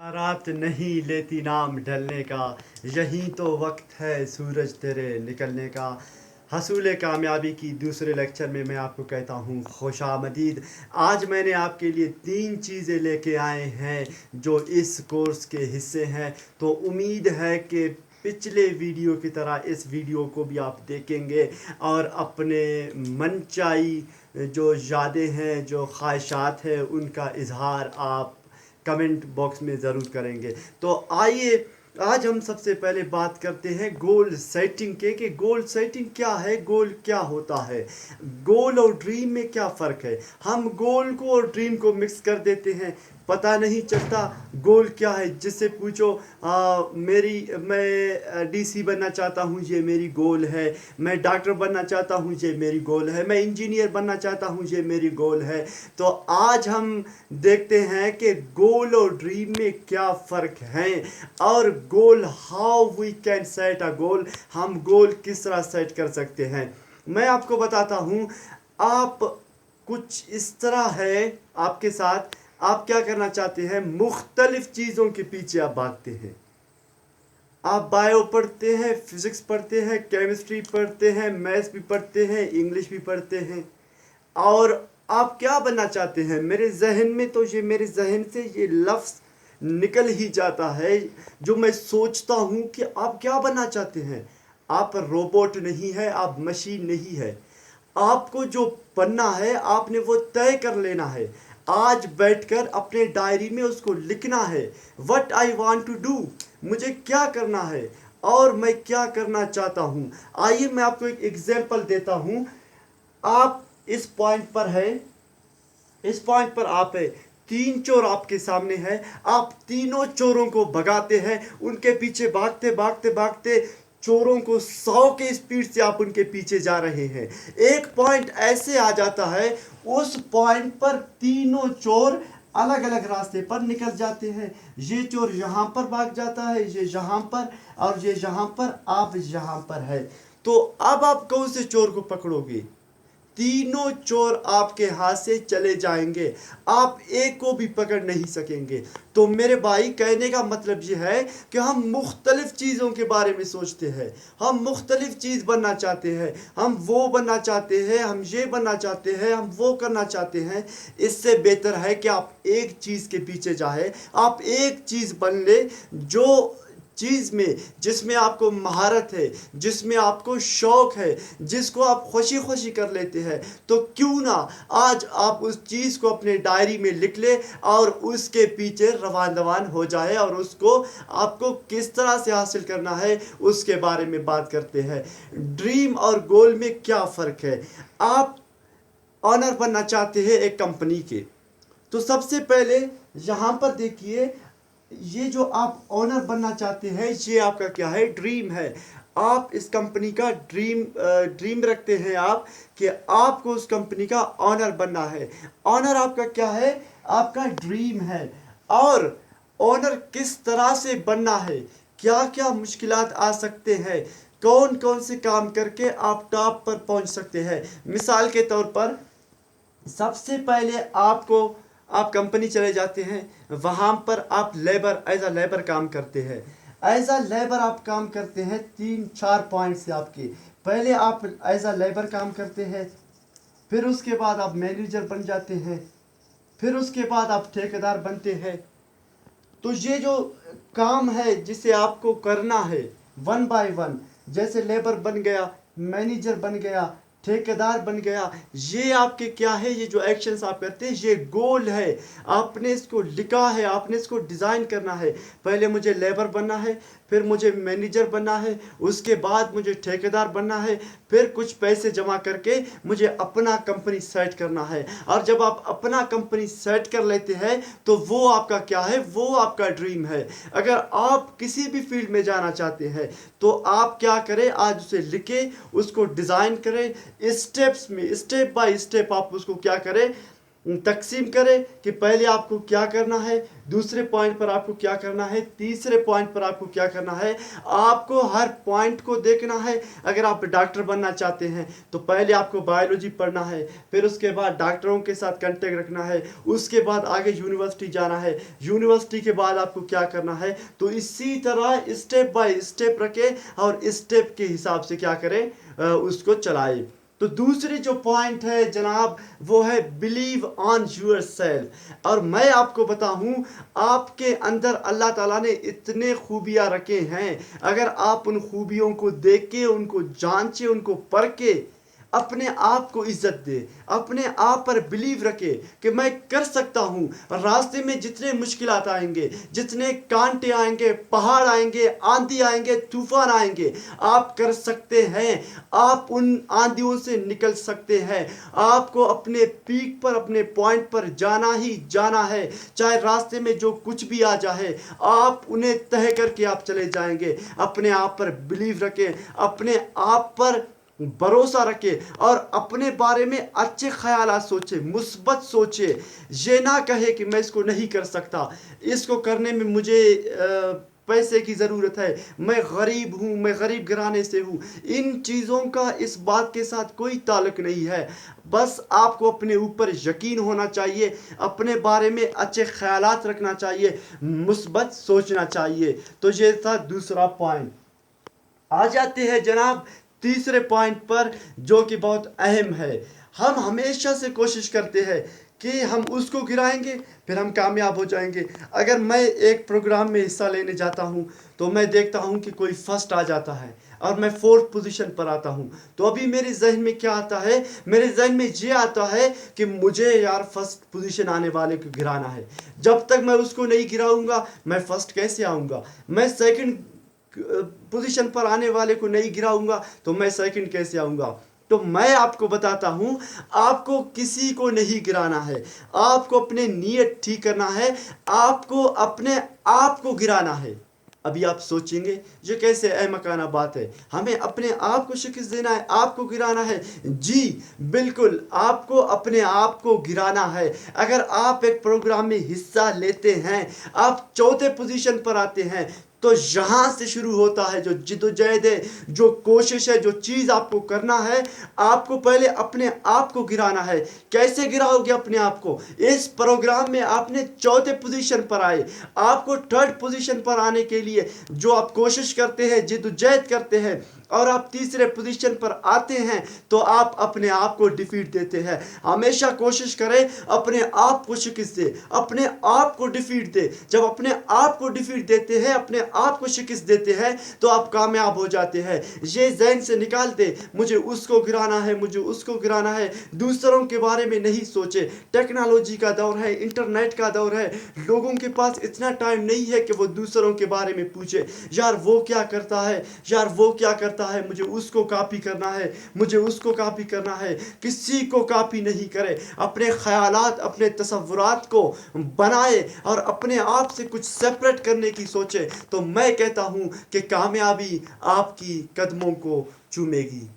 रात नहीं लेती नाम ढलने का, यही तो वक्त है सूरज तेरे निकलने का। हसूल कामयाबी की दूसरे लेक्चर में मैं आपको कहता हूँ खुशामदीद। आज मैंने आपके लिए 3 चीज़ें लेके आए हैं जो इस कोर्स के हिस्से हैं। तो उम्मीद है कि पिछले वीडियो की तरह इस वीडियो को भी आप देखेंगे और अपने मनचाही जो यादें हैं, जो ख्वाहिशात हैं, उनका इजहार आप कमेंट बॉक्स में ज़रूर करेंगे। तो आइए आज हम सबसे पहले बात करते हैं गोल सेटिंग के कि गोल सेटिंग क्या है, गोल क्या होता है, गोल और ड्रीम में क्या फ़र्क है। हम गोल को और ड्रीम को मिक्स कर देते हैं, पता नहीं चलता गोल क्या है। जिससे पूछो मैं डीसी बनना चाहता हूँ, ये मेरी गोल है। मैं डॉक्टर बनना चाहता हूँ, ये मेरी गोल है। मैं इंजीनियर बनना चाहता हूँ, ये मेरी गोल है। तो आज हम देखते हैं कि गोल और ड्रीम में क्या फ़र्क है और goal how we can set a goal, हम गोल किस तरह सेट कर सकते हैं। मैं आपको बताता हूँ। आप कुछ इस तरह है आपके साथ, आप क्या करना चाहते हैं, मुख्तलिफ चीज़ों के पीछे आप भागते हैं। आप बायो पढ़ते हैं, फिज़िक्स पढ़ते हैं, केमिस्ट्री पढ़ते हैं, मैथ्स भी पढ़ते हैं, इंग्लिश भी पढ़ते हैं। और आप क्या बनना चाहते हैं, मेरे जहन में तो ये मेरे जहन से ये लफ्ज़ निकल ही जाता है जो मैं सोचता हूँ कि आप क्या बनना चाहते हैं। आप रोबोट नहीं है, आप मशीन नहीं है। आपको जो बनना है आपने वो तय कर लेना है। आज बैठकर अपने डायरी में उसको लिखना है, what I want to do, मुझे क्या करना है और मैं क्या करना चाहता हूँ। आइए मैं आपको एक एग्जांपल देता हूँ। आप इस पॉइंट पर है, इस पॉइंट पर आप है, 3 चोर आपके सामने है, आप तीनों चोरों को भगाते हैं, उनके पीछे भागते भागते भागते चोरों को 100 के स्पीड से आप उनके पीछे जा रहे हैं। एक पॉइंट ऐसे आ जाता है, उस पॉइंट पर तीनों चोर अलग अलग रास्ते पर निकल जाते हैं। ये चोर यहाँ पर भाग जाता है, ये यहाँ पर, और ये यहाँ पर, आप यहाँ पर है। तो अब आप कौन से चोर को पकड़ोगे। तीनों चोर आपके हाथ से चले जाएंगे, आप एक को भी पकड़ नहीं सकेंगे। तो मेरे भाई कहने का मतलब ये है कि हम मुख्तलिफ चीज़ों के बारे में सोचते हैं, हम मुख्तलिफ चीज़ बनना चाहते हैं, हम वो बनना चाहते हैं, हम ये बनना चाहते हैं, हम वो करना चाहते हैं। इससे बेहतर है कि आप एक चीज़ के पीछे जाए, आप एक चीज़ बन ले जो चीज़ में जिसमें आपको महारत है, जिसमें आपको शौक़ है, जिसको आप खुशी खुशी कर लेते हैं। तो क्यों ना आज आप उस चीज़ को अपने डायरी में लिख ले और उसके पीछे रवान दवान हो जाए और उसको आपको किस तरह से हासिल करना है उसके बारे में बात करते हैं। ड्रीम और गोल में क्या फ़र्क है। आप ऑनर बनना चाहते हैं एक कंपनी के, तो सबसे पहले यहाँ पर देखिए, ये जो आप ऑनर बनना चाहते हैं ये आपका क्या है, ड्रीम है। आप इस कंपनी का ड्रीम रखते हैं आप कि आपको उस कंपनी का ऑनर बनना है। ऑनर आपका क्या है, आपका ड्रीम है। और ऑनर किस तरह से बनना है, क्या क्या मुश्किलात आ सकते हैं, कौन कौन से काम करके आप टॉप पर पहुंच सकते हैं। मिसाल के तौर पर सबसे पहले आप कंपनी चले जाते हैं, वहाँ पर आप लेबर एज अ लेबर काम करते हैं। एज अ लेबर आप काम करते हैं 3-4 पॉइंट से आपके। पहले आप एज अ लेबर काम करते हैं, फिर उसके बाद आप मैनेजर बन जाते हैं, फिर उसके बाद आप ठेकेदार बनते हैं। तो ये जो काम है जिसे आपको करना है 1 बाय 1, जैसे लेबर बन गया, मैनेजर बन गया, ठेकेदार बन गया, ये आपके क्या है, ये जो एक्शंस आप करते हैं ये गोल है। आपने इसको लिखा है, आपने इसको डिज़ाइन करना है। पहले मुझे लेबर बनना है, फिर मुझे मैनेजर बनना है, उसके बाद मुझे ठेकेदार बनना है, फिर कुछ पैसे जमा करके मुझे अपना कंपनी सेट करना है। और जब आप अपना कंपनी सेट कर लेते हैं तो वो आपका क्या है, वो आपका ड्रीम है। अगर आप किसी भी फील्ड में जाना चाहते हैं तो आप क्या करें, आज उसे लिखें, उसको डिज़ाइन करें, स्टेप्स में स्टेप बाय स्टेप आप उसको क्या करें, तकसीम करें कि पहले आपको क्या करना है, दूसरे पॉइंट पर आपको क्या करना है, तीसरे पॉइंट पर आपको क्या करना है। आपको हर पॉइंट को देखना है। अगर आप डॉक्टर बनना चाहते हैं तो पहले आपको बायोलॉजी पढ़ना है, फिर उसके बाद डॉक्टरों के साथ कांटेक्ट रखना है, उसके बाद आगे यूनिवर्सिटी जाना है, यूनिवर्सिटी के बाद आपको क्या करना है। तो इसी तरह स्टेप बाय स्टेप रखें और स्टेप के हिसाब से क्या करें, उसको चलाएं। तो दूसरी जो पॉइंट है जनाब वो है बिलीव ऑन यूर सेल्फ। और मैं आपको बताऊं, आपके अंदर अल्लाह ताला ने इतने खूबियां रखे हैं, अगर आप उन खूबियों को देख के, उनको जांचे, उनको परखे, अपने आप को इज्जत दे, अपने आप पर बिलीव रखे कि मैं कर सकता हूँ। रास्ते में जितने मुश्किलात आएंगे, जितने कांटे आएंगे, पहाड़ आएंगे, आंधी आएंगे, तूफान आएंगे, आप कर सकते हैं। आप उन आंधियों से निकल सकते हैं। आपको अपने पीक पर, अपने पॉइंट पर जाना ही जाना है। चाहे रास्ते में जो कुछ भी आ जाए, आप उन्हें तय करके आप चले जाएंगे। अपने आप पर बिलीव रखें, अपने आप पर भरोसा रखे और अपने बारे में अच्छे ख्यालात सोचे, मुस्बत सोचे। ये ना कहे कि मैं इसको नहीं कर सकता, इसको करने में मुझे पैसे की ज़रूरत है, मैं गरीब हूँ, मैं गरीब घराने से हूँ। इन चीज़ों का इस बात के साथ कोई ताल्लुक नहीं है। बस आपको अपने ऊपर यकीन होना चाहिए, अपने बारे में अच्छे ख्यालात रखना चाहिए, मुस्बत सोचना चाहिए। तो ये था दूसरा पॉइंट। आ जाते हैं जनाब तीसरे पॉइंट पर, जो कि बहुत अहम है। हम हमेशा से कोशिश करते हैं कि हम उसको गिराएंगे फिर हम कामयाब हो जाएंगे। अगर मैं एक प्रोग्राम में हिस्सा लेने जाता हूँ तो मैं देखता हूँ कि कोई फर्स्ट आ जाता है और मैं 4th पोजीशन पर आता हूँ, तो अभी मेरे जहन में क्या आता है, मेरे जहन में ये आता है कि मुझे यार फर्स्ट पोजीशन आने वाले को गिराना है। जब तक मैं उसको नहीं गिराऊंगा मैं फर्स्ट कैसे आऊँगा। मैं सेकंड पोजीशन पर आने वाले को नहीं गिराऊंगा तो मैं सेकंड कैसे आऊंगा। तो मैं आपको बताता हूं, आपको किसी को नहीं गिराना है, आपको अपने नीयत ठीक करना है, आपको अपने आप को गिराना है। अभी आप सोचेंगे ये कैसे अहमकाना बात है, हमें अपने आप को शिकस्त देना है, आपको गिराना है। जी बिल्कुल, आपको अपने आप को गिराना है। अगर आप एक प्रोग्राम में हिस्सा लेते हैं, आप 4थे पोजीशन पर आते हैं, तो यहाँ से शुरू होता है जो जिद्दोजहद है, जो कोशिश है, जो चीज़ आपको करना है। आपको पहले अपने आप को गिराना है। कैसे गिराओगे अपने आप को? इस प्रोग्राम में आपने 4थे पोजीशन पर आए, आपको 3rd पोजीशन पर आने के लिए जो आप कोशिश करते हैं, जिद्दोजहद करते हैं, और आप तीसरे पोजीशन पर आते हैं तो आप अपने आप को डिफीट देते हैं। हमेशा कोशिश करें अपने आप को शिकस्त दे, अपने आप को डिफीट दे। जब अपने आप को डिफीट देते हैं, अपने आप को शिकस्त देते हैं, तो आप कामयाब हो जाते हैं। ये ज़हन से निकाल दे मुझे उसको गिराना है, मुझे उसको गिराना है। दूसरों के बारे में नहीं सोचे। टेक्नोलॉजी का दौर है, इंटरनेट का दौर है, लोगों के पास इतना टाइम नहीं है कि वो दूसरों के बारे में पूछे, यार वो क्या करता है, यार वो क्या करता है, मुझे उसको कॉपी करना है, मुझे उसको कॉपी करना है। किसी को कॉपी नहीं करे, अपने ख्यालात, अपने तसव्वुरात को बनाए और अपने आप से कुछ सेपरेट करने की सोचे। तो मैं कहता हूं कि कामयाबी आपकी कदमों को चूमेगी।